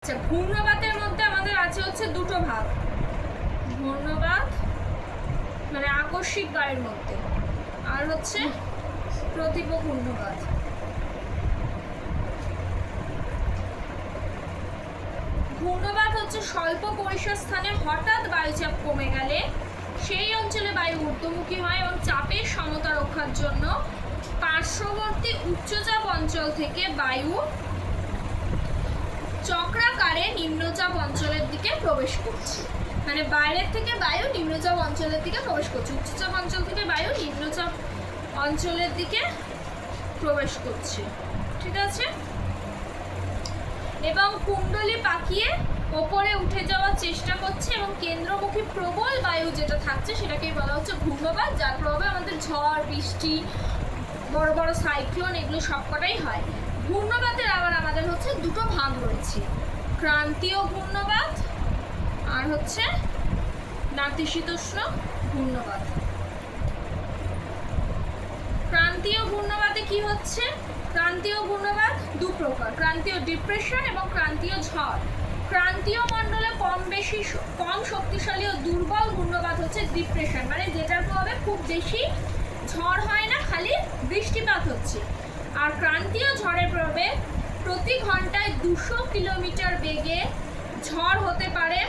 আচ্ছা, ঘূর্ণবাতের মধ্যে আমাদের আছে হচ্ছে দুটো ভাগ, ঘূর্ণবাত মানে আকস্মিক বায়ুর মধ্যে, আর হচ্ছে প্রতীপ ঘূর্ণবাত। ঘূর্ণবাত হচ্ছে স্বল্প পরিসর স্থানে হঠাৎ বায়ুচাপ কমে গেলে সেই অঞ্চলে বায়ু ঊর্ধ্বমুখী হয় এবং চাপের সমতা রক্ষার জন্য পার্শ্ববর্তী উচ্চচাপ অঞ্চল থেকে বায়ু চক্রাকারে নিম্নচাপ অঞ্চলের দিকে প্রবেশ করছে। মানে বাইরের থেকে বায়ু নিম্নচাপ অঞ্চলের দিকে প্রবেশ করছে, উচ্চচাপ অঞ্চল থেকে বায়ু নিম্নচাপ অঞ্চলের দিকে প্রবেশ করছে, ঠিক আছে। এবং কুণ্ডলী পাকিয়ে ওপরে উঠে যাওয়ার চেষ্টা করছে এবং কেন্দ্রমুখী প্রবল বায়ু যেটা থাকছে সেটাকেই বলা হচ্ছে ঘূর্ণবাত, যার প্রভাবে আমাদের ঝড় বৃষ্টি বড় বড় সাইক্লোন এগুলো সবকটাই হয়। ঘূর্ণবাতের আবার আমাদের হচ্ছে দুটো ভাগ রয়েছে, ক্রান্তীয় ঘূর্ণবাত আর হচ্ছে নাতিশীতোষ্ণ ঘূর্ণবাত। ক্রান্তীয় ঘূর্ণবাতে কি হচ্ছে, ক্রান্তীয় ঘূর্ণবাত দু প্রকার, ক্রান্তীয় ডিপ্রেশন এবং ক্রান্তীয় ঝড়। ক্রান্তীয় মণ্ডলে কম শক্তিশালী ও দুর্বল ঘূর্ণবাত হচ্ছে ডিপ্রেশন, মানে যেটার প্রভাবে খুব বেশি ঝড় হয় না, খালি বৃষ্টিপাত হচ্ছে। আর ক্রান্তীয় ঝড়ের প্রভাবে প্রতি ঘন্টায় 200 কিলোমিটার বেগে ঝড় হতে পারে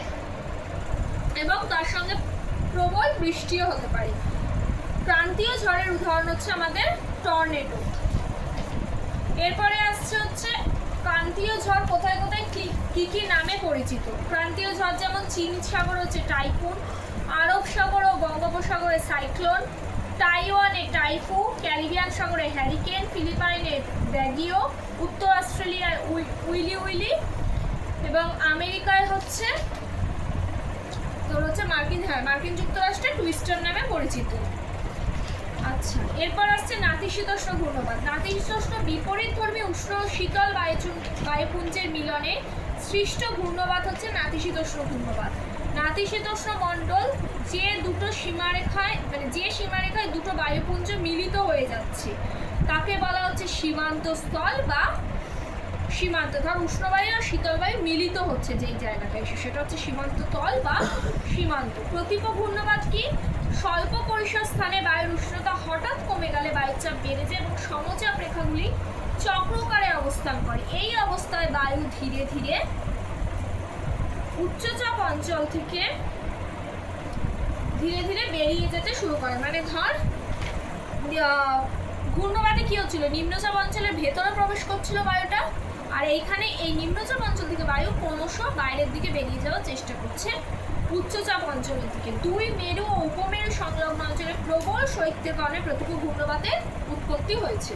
এবং তার সঙ্গে প্রবল বৃষ্টিও হতে পারে। ক্রান্তীয় ঝড়ের উদাহরণ হচ্ছে আমাদের টর্নেডো। এরপরে আসছে হচ্ছে ক্রান্তীয় ঝড় কোথায় কোথায় কি কি নামে পরিচিত। ক্রান্তীয় ঝড় যেমন চীন সাগর হচ্ছে টাইফুন, আরব সাগর ও বঙ্গোপসাগরে সাইক্লোন, তাইওয়ানে টাইফু, ক্যারিবিয়ান সাগরে হ্যারিকেন, ফিলিপাইনে ব্যাগিও, উত্তর অস্ট্রেলিয়ায় উইলি এবং আমেরিকায় হচ্ছে মার্কিন যুক্তরাষ্ট্রে টুইস্টার নামে পরিচিত। আচ্ছা, এরপর আসছে নাতিশীতোষ্ণ ঘূর্ণবাত। নাতিশীতোষ্ণ বিপরীতধর্মী উষ্ণ ও শীতল বায়ুপুঞ্জের মিলনে সৃষ্ট ঘূর্ণবাত হচ্ছে নাতিশীতোষ্ণ ঘূর্ণবাত। নাতিশীতোষ্ণ মণ্ডল যে সীমারেখায় দুটো বায়ুপুঞ্জ মিলিত হয়ে যাচ্ছে তাকে বলা হচ্ছে সীমান্ত স্থল বা সীমান্ত। ধর উষ্ণবায়ু আর শীতল বায়ু মিলিত হচ্ছে যেই জায়গাটায় সেটা হচ্ছে সীমান্ত তল বা সীমান্ত। প্রতীপ ঘূর্ণবাত কি, স্বল্প পরিসর স্থানে বায়ুর উষ্ণতা হঠাৎ কমে গেলে বায়ুচাপ বেড়ে যায় এবং সমচাপ রেখাগুলি চক্রাকারে অবস্থান করে। এই অবস্থায় বায়ু ধীরে ধীরে উচ্চচাপ অঞ্চল থেকে ধীরে ধীরে বেরিয়ে যেতে শুরু করে। মানে ধর ঘূর্ণবাতে কি হচ্ছিল, নিম্নচাপ অঞ্চলের ভেতরে প্রবেশ করছিল বায়ুটা, আর এইখানে এই নিম্নচাপ অঞ্চল থেকে বায়ু ক্রমশ বাইরের দিকে বেরিয়ে যাওয়ার চেষ্টা করছে উচ্চচাপ অঞ্চলের দিকে। দুই মেরু ও উপমেরু সংলগ্ন অঞ্চলে প্রবল শৈত্যের কারণে প্রতীপ ঘূর্ণবাতের উৎপত্তি হয়েছে।